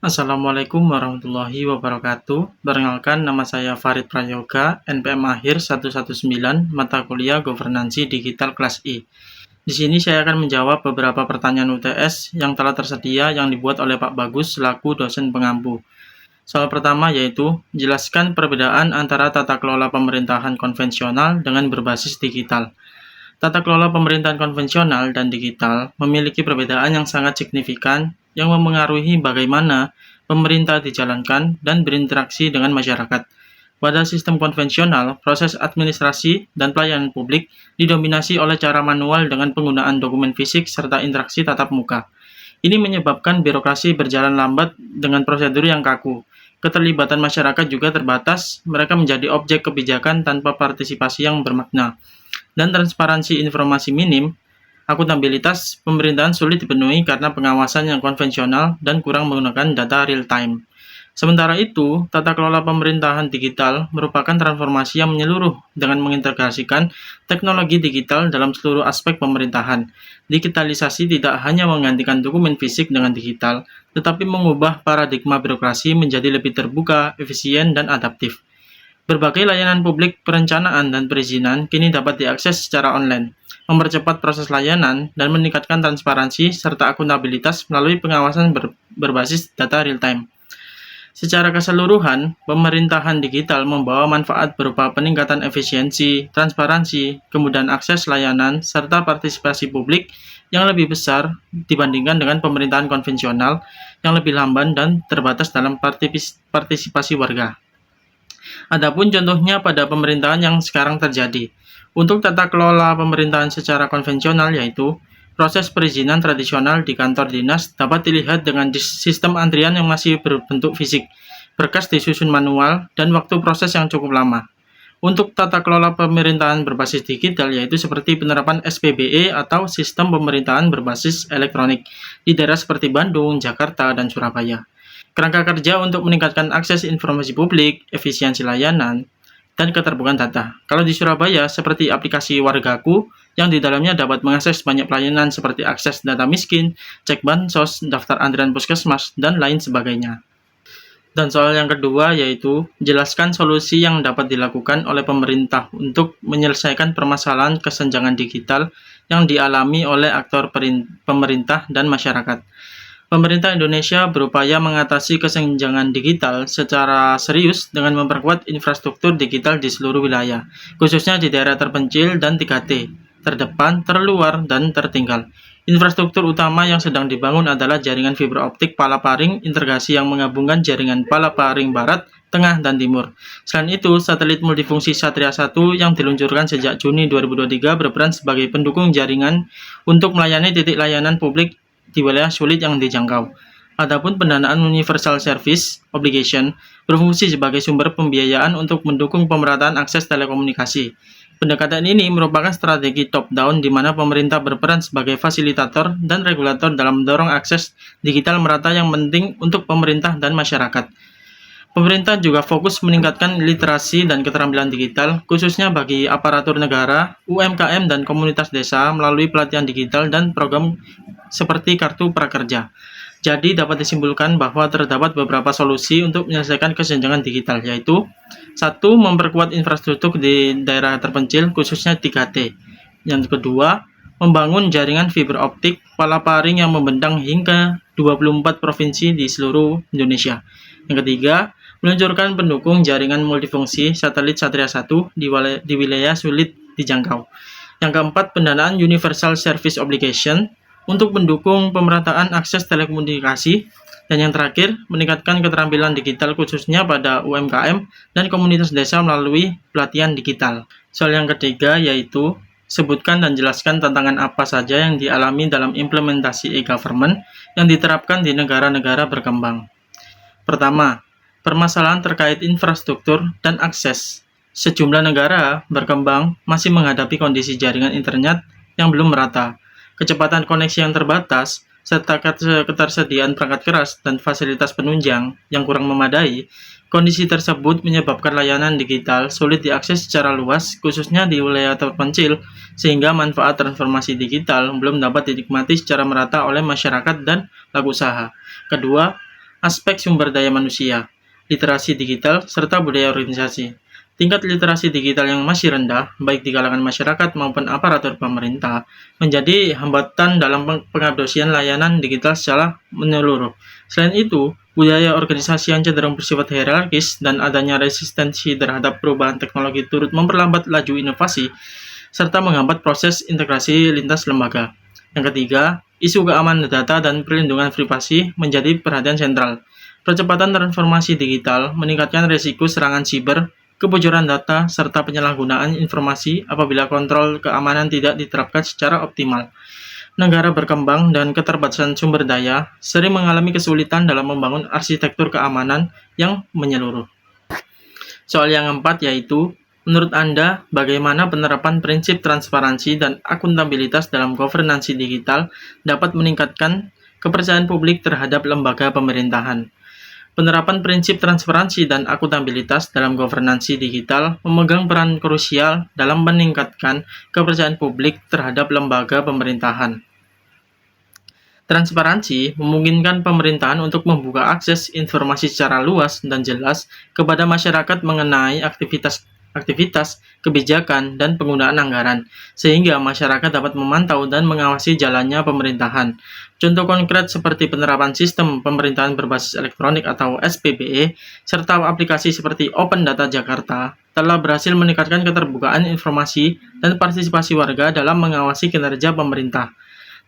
Assalamualaikum warahmatullahi wabarakatuh. Perkenalkan, nama saya Farid Prayoga, NPM akhir 119, mata kuliah Governansi Digital kelas I. Di sini saya akan menjawab beberapa pertanyaan UTS yang telah tersedia yang dibuat oleh Pak Bagus selaku dosen pengampu. Soal pertama yaitu, jelaskan perbedaan antara tata kelola pemerintahan konvensional dengan berbasis digital. Tata kelola pemerintahan konvensional dan digital memiliki perbedaan yang sangat signifikan yang memengaruhi bagaimana pemerintah dijalankan dan berinteraksi dengan masyarakat. Pada sistem konvensional, proses administrasi dan pelayanan publik didominasi oleh cara manual dengan penggunaan dokumen fisik serta interaksi tatap muka. Ini menyebabkan birokrasi berjalan lambat dengan prosedur yang kaku. Keterlibatan masyarakat juga terbatas, mereka menjadi objek kebijakan tanpa partisipasi yang bermakna. Dan transparansi informasi minim, akuntabilitas pemerintahan sulit dipenuhi karena pengawasan yang konvensional dan kurang menggunakan data real-time. Sementara itu, tata kelola pemerintahan digital merupakan transformasi yang menyeluruh dengan mengintegrasikan teknologi digital dalam seluruh aspek pemerintahan. Digitalisasi tidak hanya menggantikan dokumen fisik dengan digital, tetapi mengubah paradigma birokrasi menjadi lebih terbuka, efisien, dan adaptif. Berbagai layanan publik perencanaan dan perizinan kini dapat diakses secara online, mempercepat proses layanan, dan meningkatkan transparansi serta akuntabilitas melalui pengawasan berbasis data real-time. Secara keseluruhan, pemerintahan digital membawa manfaat berupa peningkatan efisiensi, transparansi, kemudahan akses layanan, serta partisipasi publik yang lebih besar dibandingkan dengan pemerintahan konvensional yang lebih lamban dan terbatas dalam partisipasi warga. Adapun contohnya pada pemerintahan yang sekarang terjadi. Untuk tata kelola pemerintahan secara konvensional yaitu, proses perizinan tradisional di kantor dinas dapat dilihat dengan sistem antrian yang masih berbentuk fisik, berkas disusun manual, dan waktu proses yang cukup lama. Untuk tata kelola pemerintahan berbasis digital yaitu seperti penerapan SPBE atau sistem pemerintahan berbasis elektronik di daerah seperti Bandung, Jakarta, dan Surabaya. Kerangka kerja untuk meningkatkan akses informasi publik, efisiensi layanan, dan keterbukaan data. Kalau di Surabaya, seperti aplikasi Wargaku, yang di dalamnya dapat mengakses banyak pelayanan seperti akses data miskin, cek bansos, daftar antrian puskesmas, dan lain sebagainya. Dan soal yang kedua yaitu, jelaskan solusi yang dapat dilakukan oleh pemerintah untuk menyelesaikan permasalahan kesenjangan digital yang dialami oleh aktor pemerintah dan masyarakat. Pemerintah Indonesia berupaya mengatasi kesenjangan digital secara serius dengan memperkuat infrastruktur digital di seluruh wilayah, khususnya di daerah terpencil dan 3T, terdepan, terluar, dan tertinggal. Infrastruktur utama yang sedang dibangun adalah jaringan fiber optik Palaparing integrasi yang menggabungkan jaringan Palaparing Barat, Tengah, dan Timur. Selain itu, satelit multifungsi Satria 1 yang diluncurkan sejak Juni 2023 berperan sebagai pendukung jaringan untuk melayani titik layanan publik di wilayah sulit yang dijangkau. Adapun pendanaan Universal Service Obligation berfungsi sebagai sumber pembiayaan untuk mendukung pemerataan akses telekomunikasi. Pendekatan ini merupakan strategi top-down di mana pemerintah berperan sebagai fasilitator dan regulator dalam mendorong akses digital merata yang penting untuk pemerintah dan masyarakat. Pemerintah juga fokus meningkatkan literasi dan keterampilan digital, khususnya bagi aparatur negara, UMKM, dan komunitas desa melalui pelatihan digital dan program seperti Kartu Prakerja. Jadi dapat disimpulkan bahwa terdapat beberapa solusi untuk menyelesaikan kesenjangan digital, yaitu 1. Memperkuat infrastruktur di daerah terpencil, khususnya 3T. Yang kedua, membangun jaringan fiber optik Palaparing yang membentang hingga 24 provinsi di seluruh Indonesia. Yang ketiga, meluncurkan pendukung jaringan multifungsi satelit Satria 1 di wilayah sulit dijangkau. Yang keempat, pendanaan Universal Service Obligation untuk mendukung pemerataan akses telekomunikasi. Dan yang terakhir, meningkatkan keterampilan digital khususnya pada UMKM dan komunitas desa melalui pelatihan digital. Soal yang ketiga yaitu, sebutkan dan jelaskan tantangan apa saja yang dialami dalam implementasi e-government yang diterapkan di negara-negara berkembang. Pertama, permasalahan terkait infrastruktur dan akses. Sejumlah negara berkembang masih menghadapi kondisi jaringan internet yang belum merata, kecepatan koneksi yang terbatas, serta ketersediaan perangkat keras dan fasilitas penunjang yang kurang memadai. Kondisi tersebut menyebabkan layanan digital sulit diakses secara luas, khususnya di wilayah terpencil, sehingga manfaat transformasi digital belum dapat dinikmati secara merata oleh masyarakat dan pelaku usaha. Kedua, Aspek sumber daya manusia, literasi digital, serta budaya organisasi. Tingkat literasi digital yang masih rendah, baik di kalangan masyarakat maupun aparatur pemerintah, menjadi hambatan dalam pengabdosian layanan digital secara menyeluruh. Selain itu, budaya organisasi yang cenderung bersifat hierarkis dan adanya resistensi terhadap perubahan teknologi turut memperlambat laju inovasi, serta menghambat proses integrasi lintas lembaga. Yang ketiga, isu keamanan data dan perlindungan privasi menjadi perhatian sentral. Percepatan transformasi digital meningkatkan risiko serangan siber, kebocoran data, serta penyalahgunaan informasi apabila kontrol keamanan tidak diterapkan secara optimal. Negara berkembang dan keterbatasan sumber daya sering mengalami kesulitan dalam membangun arsitektur keamanan yang menyeluruh. Soal yang keempat yaitu, menurut Anda, bagaimana penerapan prinsip transparansi dan akuntabilitas dalam governansi digital dapat meningkatkan kepercayaan publik terhadap lembaga pemerintahan? Penerapan prinsip transparansi dan akuntabilitas dalam governansi digital memegang peran krusial dalam meningkatkan kepercayaan publik terhadap lembaga pemerintahan. Transparansi memungkinkan pemerintahan untuk membuka akses informasi secara luas dan jelas kepada masyarakat mengenai aktivitas kebijakan, dan penggunaan anggaran, sehingga masyarakat dapat memantau dan mengawasi jalannya pemerintahan. Contoh konkret seperti penerapan sistem pemerintahan berbasis elektronik atau SPBE, serta aplikasi seperti Open Data Jakarta, telah berhasil meningkatkan keterbukaan informasi dan partisipasi warga dalam mengawasi kinerja pemerintah.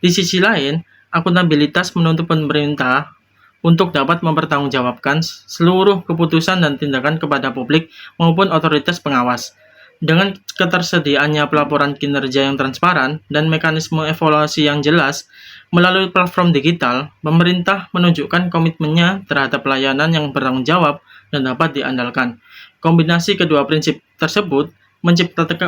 Di sisi lain, akuntabilitas menuntut pemerintah untuk dapat mempertanggungjawabkan seluruh keputusan dan tindakan kepada publik maupun otoritas pengawas. Dengan ketersediaannya pelaporan kinerja yang transparan dan mekanisme evaluasi yang jelas melalui platform digital, pemerintah menunjukkan komitmennya terhadap pelayanan yang bertanggung jawab dan dapat diandalkan. Kombinasi kedua prinsip tersebut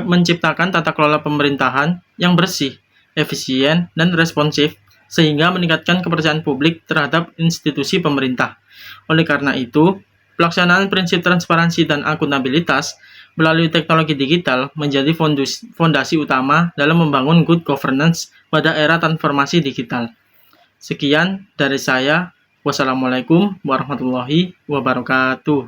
menciptakan tata kelola pemerintahan yang bersih, efisien, dan responsif, sehingga meningkatkan kepercayaan publik terhadap institusi pemerintah. Oleh karena itu, pelaksanaan prinsip transparansi dan akuntabilitas melalui teknologi digital menjadi fondasi utama dalam membangun good governance pada era transformasi digital. Sekian dari saya. Wassalamualaikum warahmatullahi wabarakatuh.